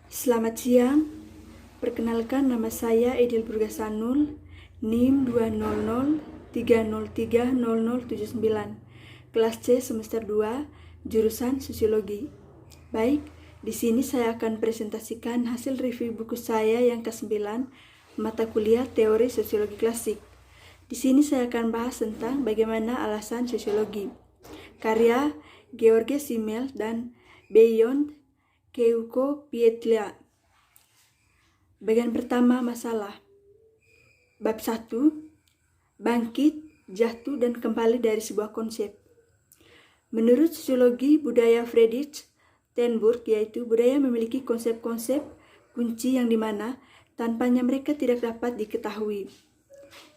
Selamat siang, perkenalkan nama saya Edil Burgasanul, NIM 20030300079, kelas C semester 2, jurusan Sosiologi. Baik, di sini saya akan presentasikan hasil review buku saya yang ke-9, mata kuliah Teori Sosiologi Klasik. Di sini saya akan bahas tentang bagaimana alasan sosiologi. Karya Georges Simmel dan Beyond Keuko Pietlia. Bagian pertama, masalah. Bab 1, bangkit, jatuh, dan kembali dari sebuah konsep. Menurut sosiologi budaya Friedrich Tenburg, yaitu budaya memiliki konsep-konsep kunci yang dimana tanpanya mereka tidak dapat diketahui.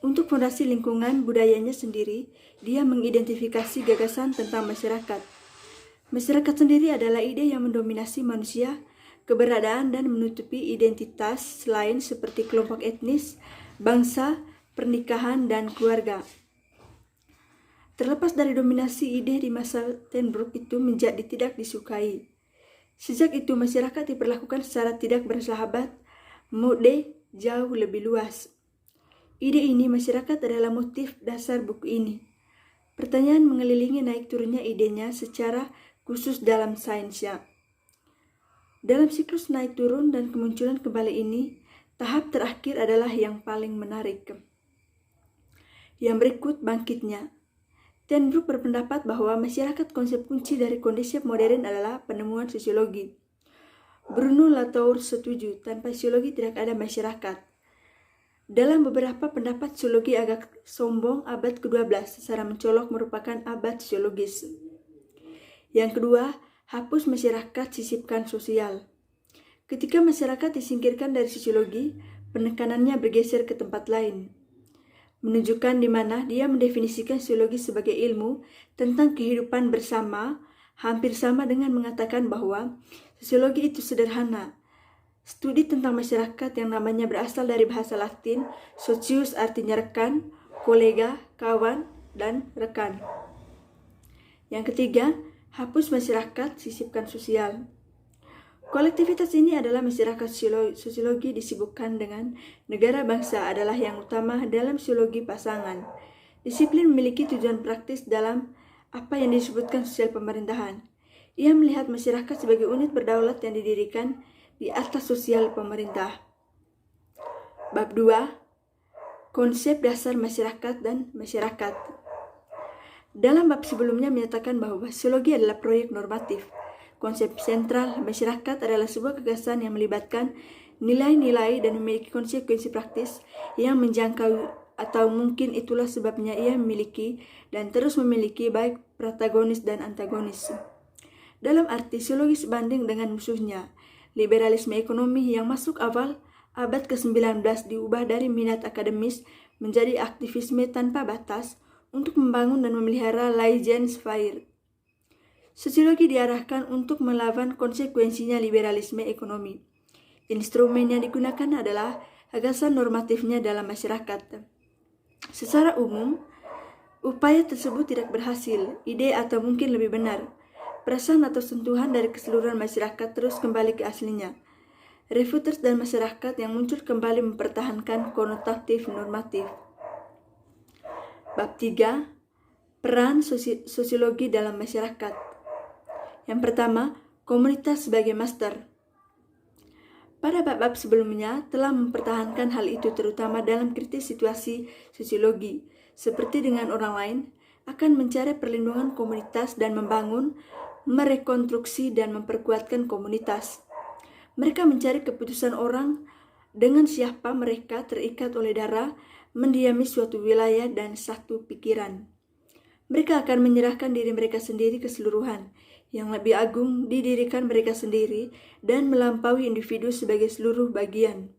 Untuk fondasi lingkungan budayanya sendiri, dia mengidentifikasi gagasan tentang masyarakat. Masyarakat sendiri adalah ide yang mendominasi manusia, keberadaan dan menutupi identitas lain seperti kelompok etnis, bangsa, pernikahan, dan keluarga. Terlepas dari dominasi ide di masa Tenburg itu menjadi tidak disukai. Sejak itu masyarakat diperlakukan secara tidak bersahabat, mode jauh lebih luas. Ide ini masyarakat adalah motif dasar buku ini. Pertanyaan mengelilingi naik turunnya idenya secara khusus dalam sainsnya. Dalam siklus naik turun dan kemunculan kembali ini, tahap terakhir adalah yang paling menarik. Yang berikut bangkitnya. Tenburg berpendapat bahwa masyarakat konsep kunci dari kondisi modern adalah penemuan sosiologi. Bruno Latour setuju, tanpa sosiologi tidak ada masyarakat. Dalam beberapa pendapat sosiologi agak sombong abad ke-12 secara mencolok merupakan abad sosiologis. Yang kedua, hapus masyarakat, sisipkan sosial. Ketika masyarakat disingkirkan dari sosiologi, penekanannya bergeser ke tempat lain. Menunjukkan di mana dia mendefinisikan sosiologi sebagai ilmu tentang kehidupan bersama, hampir sama dengan mengatakan bahwa sosiologi itu sederhana. Studi tentang masyarakat yang namanya berasal dari bahasa Latin, socius artinya rekan, kolega, kawan, dan rekan. Yang ketiga, hapus masyarakat, sisipkan sosial. Kolektivitas ini adalah masyarakat sosiologi disibukkan dengan negara bangsa adalah yang utama dalam sosiologi pasangan. Disiplin memiliki tujuan praktis dalam apa yang disebutkan sosial pemerintahan. Ia melihat masyarakat sebagai unit berdaulat yang didirikan di atas sosial pemerintah. Bab 2, konsep dasar masyarakat dan masyarakat. Dalam bab sebelumnya menyatakan bahwa sosiologi adalah proyek normatif. Konsep sentral masyarakat adalah sebuah gagasan yang melibatkan nilai-nilai dan memiliki konsekuensi praktis yang menjangkau, atau mungkin itulah sebabnya ia memiliki dan terus memiliki baik protagonis dan antagonis. Dalam arti sosiologi sebanding dengan musuhnya, liberalisme ekonomi yang masuk awal abad ke-19 diubah dari minat akademis menjadi aktivisme tanpa batas untuk membangun dan memelihara Laissez-faire. Sosiologi diarahkan untuk melawan konsekuensinya liberalisme ekonomi. Instrumen yang digunakan adalah gagasan normatifnya dalam masyarakat. Secara umum, upaya tersebut tidak berhasil. Ide atau mungkin lebih benar, perasaan atau sentuhan dari keseluruhan masyarakat terus kembali ke aslinya. Refuers dan masyarakat yang muncul kembali mempertahankan konotatif normatif. Bab 3, peran sosiologi dalam masyarakat. Yang pertama, komunitas sebagai master. Pada bab-bab sebelumnya telah mempertahankan hal itu terutama dalam kritis situasi sosiologi, seperti dengan orang lain, akan mencari perlindungan komunitas dan membangun, merekonstruksi dan memperkuatkan komunitas. Mereka mencari keputusan orang dengan siapa mereka terikat oleh darah, mendiami suatu wilayah dan satu pikiran. Mereka akan menyerahkan diri mereka sendiri keseluruhan, yang lebih agung didirikan mereka sendiri dan melampaui individu sebagai seluruh bagian.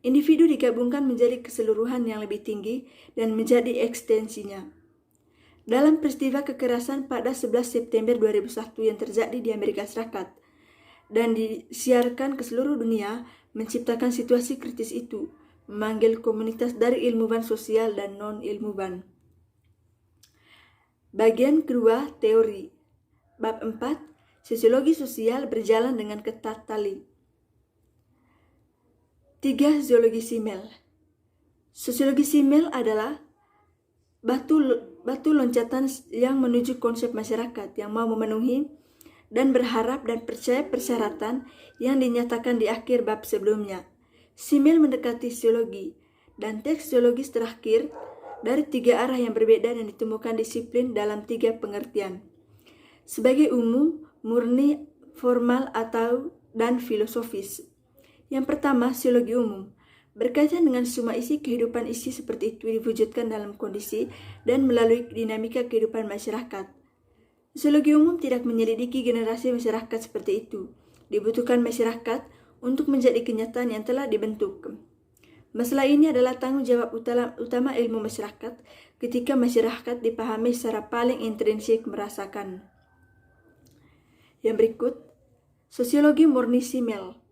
Individu digabungkan menjadi keseluruhan yang lebih tinggi dan menjadi ekstensinya. Dalam peristiwa kekerasan pada 11 September 2001 yang terjadi di Amerika Serikat dan disiarkan ke seluruh dunia, menciptakan situasi kritis itu, memanggil komunitas dari ilmuwan sosial dan non-ilmuwan. Bagian kedua, teori. Bab 4, sosiologi sosial berjalan dengan ketat tali. 3. Zoologi simel. Sosiologi simel adalah batu loncatan yang menuju konsep masyarakat yang mau memenuhi dan berharap dan percaya persyaratan yang dinyatakan di akhir bab sebelumnya. Simel mendekati zoologi dan teks zoologis terakhir dari 3 arah yang berbeda dan ditemukan disiplin dalam 3 pengertian. Sebagai umum, murni, formal, dan filosofis. Yang pertama, zoologi umum. Berkaitan dengan semua isi kehidupan isi seperti itu diwujudkan dalam kondisi dan melalui dinamika kehidupan masyarakat. Zoologi umum tidak menyelidiki generasi masyarakat seperti itu. Dibutuhkan masyarakat untuk menjadi kenyataan yang telah dibentuk. Masalah ini adalah tanggung jawab utama ilmu masyarakat ketika masyarakat dipahami secara paling intrinsik merasakan. Yang berikut, sosiologi murni simel.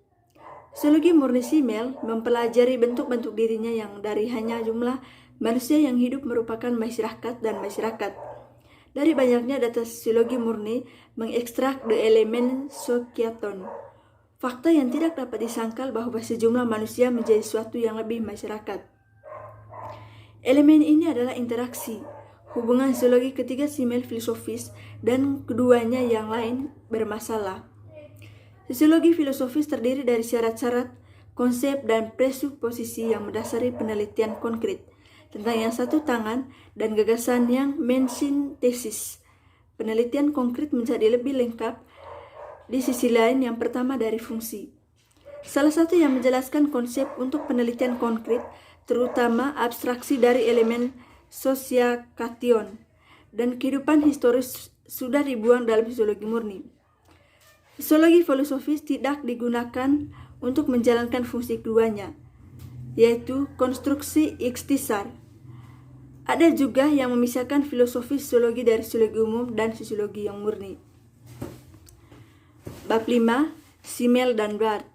Sosiologi murni simel mempelajari bentuk-bentuk dirinya yang dari hanya jumlah manusia yang hidup merupakan masyarakat dan masyarakat. Dari banyaknya data sosiologi murni mengekstrak the elemen sokiaton, fakta yang tidak dapat disangkal bahwa sejumlah manusia menjadi suatu yang lebih masyarakat. Elemen ini adalah interaksi, hubungan zoologi ketiga simel filosofis dan keduanya yang lain bermasalah. Sosiologi filosofis terdiri dari syarat-syarat, konsep, dan presuposisi yang mendasari penelitian konkret tentang yang satu tangan dan gagasan yang mensintesis. Penelitian konkret menjadi lebih lengkap di sisi lain yang pertama dari fungsi. Salah satu yang menjelaskan konsep untuk penelitian konkret, terutama abstraksi dari elemen sosiakation dan kehidupan historis sudah dibuang dalam sosiologi murni. Sosiologi filosofis tidak digunakan untuk menjalankan fungsi keduanya, yaitu konstruksi ikhtisar. Ada juga yang memisahkan filosofi sosiologi dari sosiologi umum dan sosiologi yang murni. Bab 5. Simel dan Barth.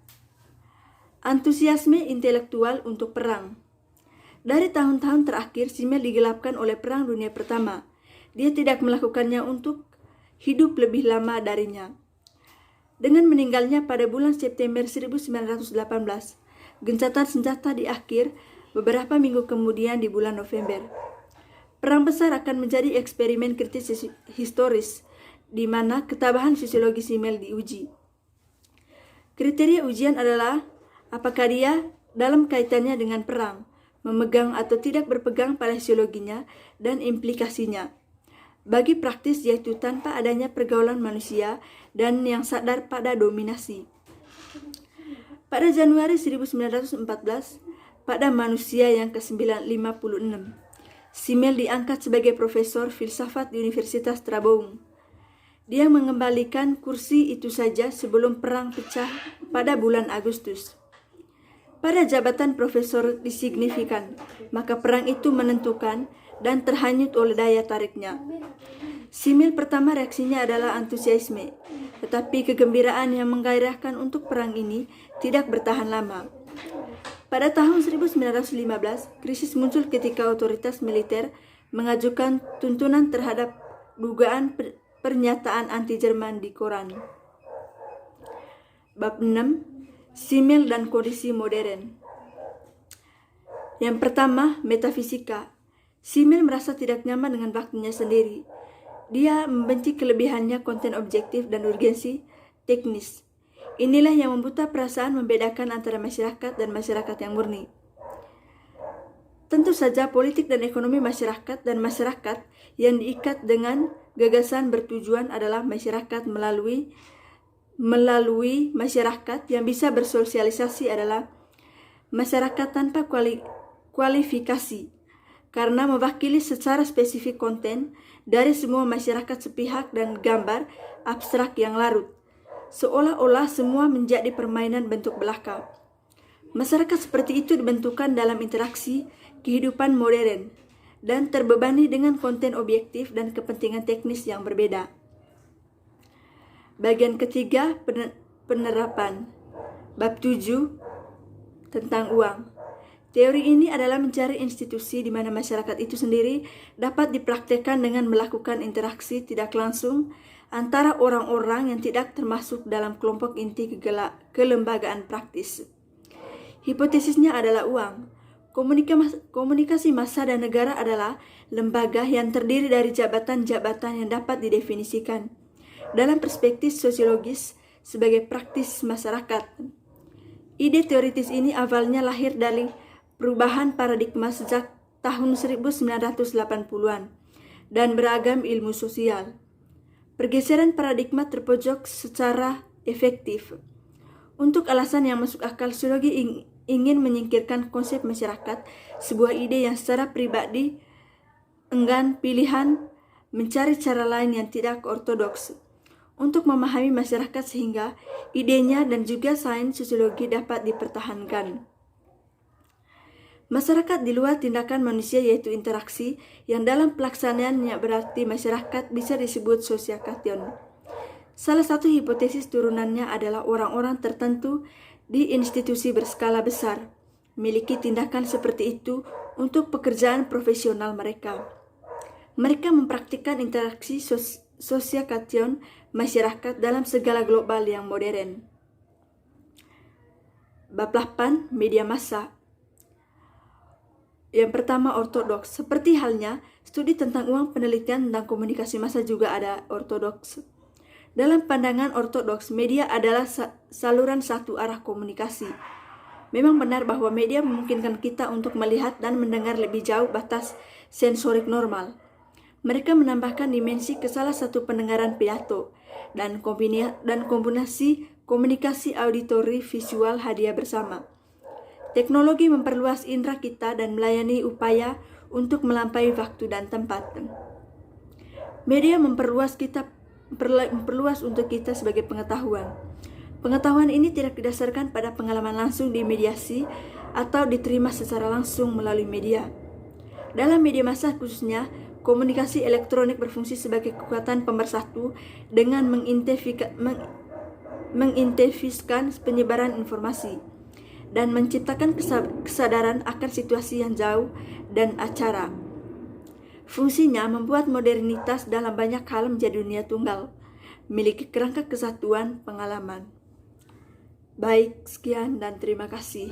Antusiasme intelektual untuk perang. Dari tahun-tahun terakhir, Simel digelapkan oleh Perang Dunia Pertama. Dia tidak melakukannya untuk hidup lebih lama darinya. Dengan meninggalnya pada bulan September 1918, gencatan senjata di akhir beberapa minggu kemudian di bulan November. Perang besar akan menjadi eksperimen kritis historis di mana ketabahan sosiologi Simel diuji. Kriteria ujian adalah apakah dia dalam kaitannya dengan perang, memegang atau tidak berpegang pada sosiologinya dan implikasinya. Bagi praktis yaitu tanpa adanya pergaulan manusia dan yang sadar pada dominasi. Pada Januari 1914, pada manusia yang ke-956, Simel diangkat sebagai profesor filsafat di Universitas Trabzon. Dia mengembalikan kursi itu saja sebelum perang pecah pada bulan Agustus. Pada jabatan profesor disignifikan, maka perang itu menentukan dan terhanyut oleh daya tariknya. Simel pertama reaksinya adalah antusiasme, tetapi kegembiraan yang menggairahkan untuk perang ini tidak bertahan lama. Pada tahun 1915, krisis muncul ketika otoritas militer mengajukan tuntunan terhadap dugaan pernyataan anti-Jerman di koran. Bab 6. Simel dan kondisi modern. Yang pertama, metafisika. Simel merasa tidak nyaman dengan waktunya sendiri. Dia membenci kelebihannya konten objektif dan urgensi teknis. Inilah yang membuta perasaan membedakan antara masyarakat dan masyarakat yang murni. Tentu saja politik dan ekonomi masyarakat dan masyarakat yang diikat dengan gagasan bertujuan adalah masyarakat melalui masyarakat yang bisa bersosialisasi adalah masyarakat tanpa kualifikasi, karena mewakili secara spesifik konten dari semua masyarakat sepihak dan gambar abstrak yang larut, seolah-olah semua menjadi permainan bentuk belaka. Masyarakat seperti itu dibentukkan dalam interaksi kehidupan modern dan terbebani dengan konten objektif dan kepentingan teknis yang berbeda. Bagian ketiga, penerapan. Bab 7 tentang uang. Teori ini adalah mencari institusi di mana masyarakat itu sendiri dapat dipraktekkan dengan melakukan interaksi tidak langsung antara orang-orang yang tidak termasuk dalam kelompok inti kelembagaan praktis. Hipotesisnya adalah uang. Komunikasi massa dan negara adalah lembaga yang terdiri dari jabatan-jabatan yang dapat didefinisikan dalam perspektif sosiologis sebagai praktis masyarakat. Ide teoritis ini awalnya lahir dari perubahan paradigma sejak tahun 1980-an dan beragam ilmu sosial. Pergeseran paradigma terpojok secara efektif. Untuk alasan yang masuk akal, sosiologi ingin menyingkirkan konsep masyarakat, sebuah ide yang secara pribadi enggan pilihan mencari cara lain yang tidak ortodoks untuk memahami masyarakat sehingga idenya dan juga sains sosiologi dapat dipertahankan. Masyarakat di luar tindakan manusia yaitu interaksi yang dalam pelaksanaannya berarti masyarakat bisa disebut sosiakation. Salah satu hipotesis turunannya adalah orang-orang tertentu di institusi berskala besar memiliki tindakan seperti itu untuk pekerjaan profesional mereka. Mereka mempraktikkan interaksi sosiakation masyarakat dalam segala global yang modern. Bab 8, media massa. Yang pertama, ortodoks. Seperti halnya studi tentang uang, penelitian tentang komunikasi massa juga ada ortodoks. Dalam pandangan ortodoks, media adalah saluran satu arah komunikasi. Memang benar bahwa media memungkinkan kita untuk melihat dan mendengar lebih jauh batas sensorik normal. Mereka menambahkan dimensi ke salah satu pendengaran pidato dan kombinasi komunikasi auditori visual hadiah bersama. Teknologi memperluas indera kita dan melayani upaya untuk melampaui waktu dan tempat. Media memperluas untuk kita sebagai pengetahuan. Pengetahuan ini tidak didasarkan pada pengalaman langsung di mediasi atau diterima secara langsung melalui media. Dalam media massa khususnya, komunikasi elektronik berfungsi sebagai kekuatan pemersatu dengan mengintensifkan penyebaran informasi dan menciptakan kesadaran akan situasi yang jauh dan acara. Fungsinya membuat modernitas dalam banyak hal menjadi dunia tunggal, memiliki kerangka kesatuan pengalaman. Baik, sekian dan terima kasih.